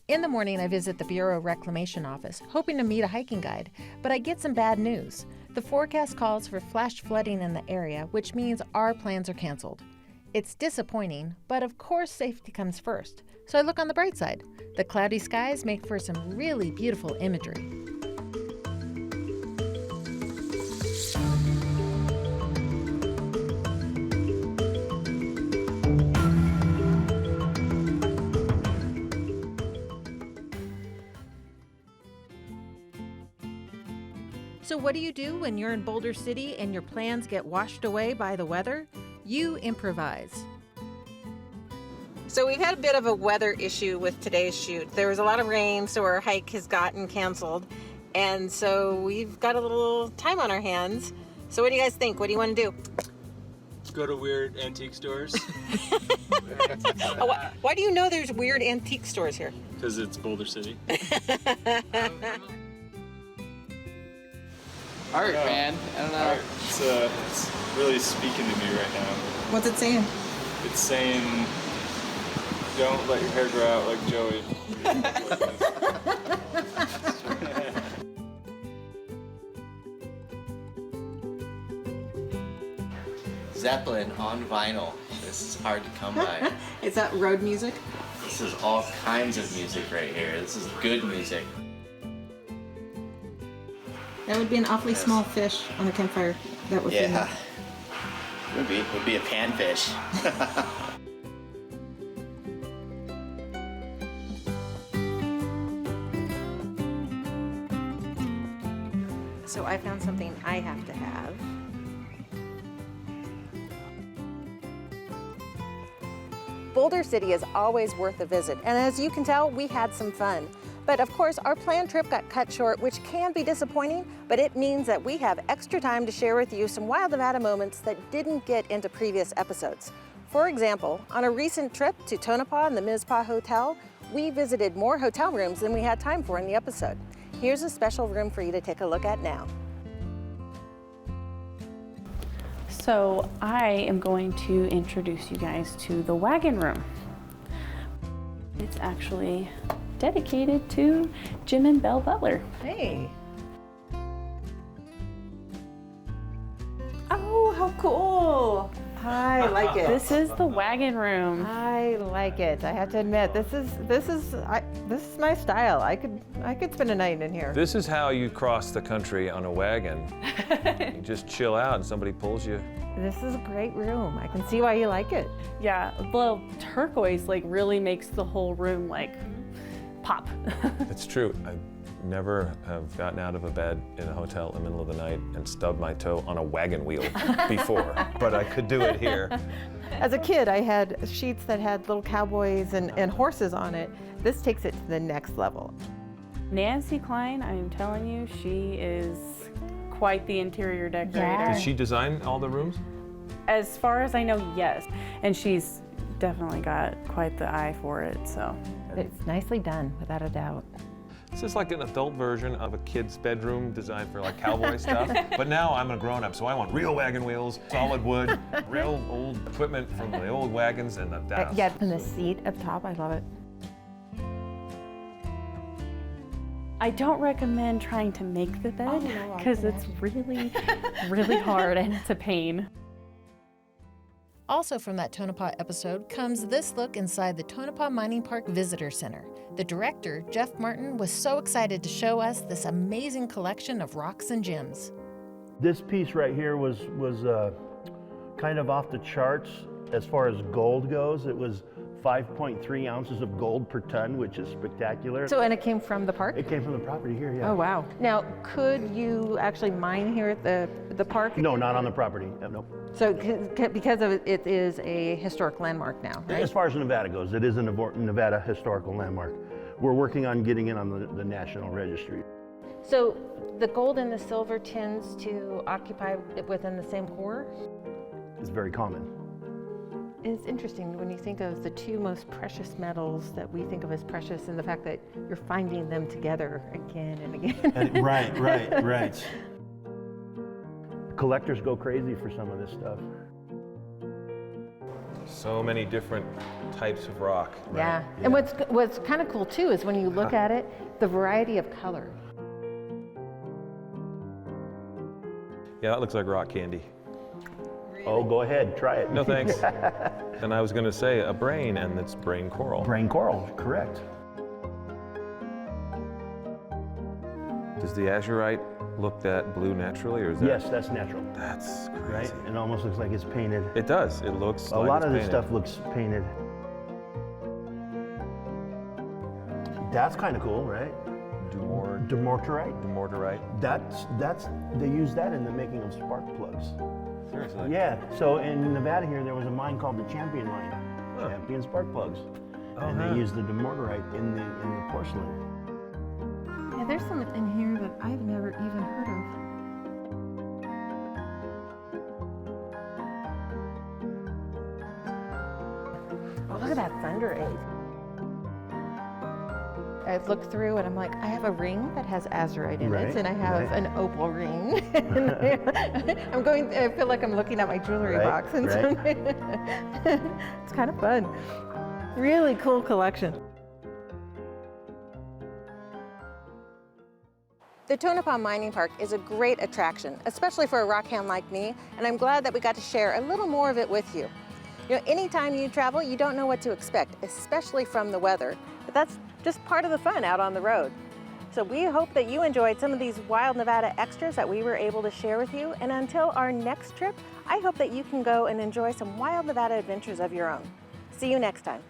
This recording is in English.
In the morning, I visit the Bureau Reclamation Office, hoping to meet a hiking guide, but I get some bad news. The forecast calls for flash flooding in the area, which means our plans are canceled. It's disappointing, but of course safety comes first. So I look on the bright side. The cloudy skies make for some really beautiful imagery. So what do you do when you're in Boulder City and your plans get washed away by the weather? You improvise. So we've had a bit of a weather issue with today's shoot. There was a lot of rain, so our hike has gotten canceled. And so we've got a little time on our hands. So what do you guys think? What do you want to do? Go to weird antique stores. Why do you know there's weird antique stores here? Because it's Boulder City. Art, man. I don't know. Art. It's really speaking to me right now. What's it saying? It's saying, don't let your hair grow out like Joey. Zeppelin on vinyl. This is hard to come by. Is that road music? This is all kinds of music right here. This is good music. That would be an awfully small fish on the campfire. That would be. Would be a panfish. So I found something I have to have. Boulder City is always worth a visit, and as you can tell, we had some fun. But of course, our planned trip got cut short, which can be disappointing, but it means that we have extra time to share with you some wild Nevada moments that didn't get into previous episodes. For example, on a recent trip to Tonopah and the Mizpah Hotel, we visited more hotel rooms than we had time for in the episode. Here's a special room for you to take a look at now. So I am going to introduce you guys to the wagon room. It's actually dedicated to Jim and Belle Butler. Hey. Oh, how cool. I like it. This is the wagon room. I like it. I have to admit, this is my style. I could spend a night in here. This is how you cross the country on a wagon. You just chill out and somebody pulls you. This is a great room. I can see why you like it. Yeah, the turquoise like really makes the whole room like pop. It's true. I never have gotten out of a bed in a hotel in the middle of the night and stubbed my toe on a wagon wheel before, but I could do it here. As a kid, I had sheets that had little cowboys and horses on it. This takes it to the next level. Nancy Klein, I am telling you, she is quite the interior decorator. Yeah. Did she design all the rooms? As far as I know, yes. And she's definitely got quite the eye for it, so. It's nicely done, without a doubt. This is like an adult version of a kid's bedroom designed for like cowboy stuff. But now I'm a grown-up, so I want real wagon wheels, solid wood, real old equipment from the old wagons, and that's Yeah, and the seat up top, I love it. I don't recommend trying to make the bed because it's really, really hard and it's a pain. Also from that Tonopah episode comes this look inside the Tonopah Mining Park Visitor Center. The director, Jeff Martin, was so excited to show us this amazing collection of rocks and gems. This piece right here was kind of off the charts as far as gold goes. It was 5.3 ounces of gold per ton, which is spectacular. So, and it came from the park? It came from the property here, yeah. Oh, wow. Now, could you actually mine here at the park? No, not on the property, no. So, because of it is a historic landmark now, right? As far as Nevada goes, it is a Nevada historical landmark. We're working on getting it on the National Registry. So, the gold and the silver tends to occupy within the same core? It's very common. It's interesting when you think of the two most precious metals that we think of as precious and the fact that you're finding them together again and again. Right. Collectors go crazy for some of this stuff. So many different types of rock. Yeah. And what's kind of cool too is when you look at it, the variety of color. Yeah, that looks like rock candy. Oh, go ahead, try it. No thanks. And I was going to say a brain, and it's brain coral. Brain coral, correct. Does the azurite look that blue naturally, or is that? Yes, that's natural. That's crazy. Right? It almost looks like it's painted. It does. It looks A like lot it's of this painted. stuff looks painted. That's kind of cool, right? Dumortierite. Dumortierite. They use that in the making of spark plugs. Seriously. Yeah, so in Nevada here, there was a mine called the Champion Mine, Champion spark plugs. And they used the dumortierite in the porcelain. Yeah, there's some in here that I've never even heard of. Oh, look at that thunderate. I looked through and I'm like, I have a ring that has azurite in it, and I have an opal ring. I feel like I'm looking at my jewelry box. And so it's kind of fun. Really cool collection. The Tonopah Mining Park is a great attraction, especially for a rock hound like me, and I'm glad that we got to share a little more of it with you. You know, anytime you travel, you don't know what to expect, especially from the weather, but that's just part of the fun out on the road. So we hope that you enjoyed some of these wild Nevada extras that we were able to share with you, and until our next trip, I hope that you can go and enjoy some wild Nevada adventures of your own. See you next time.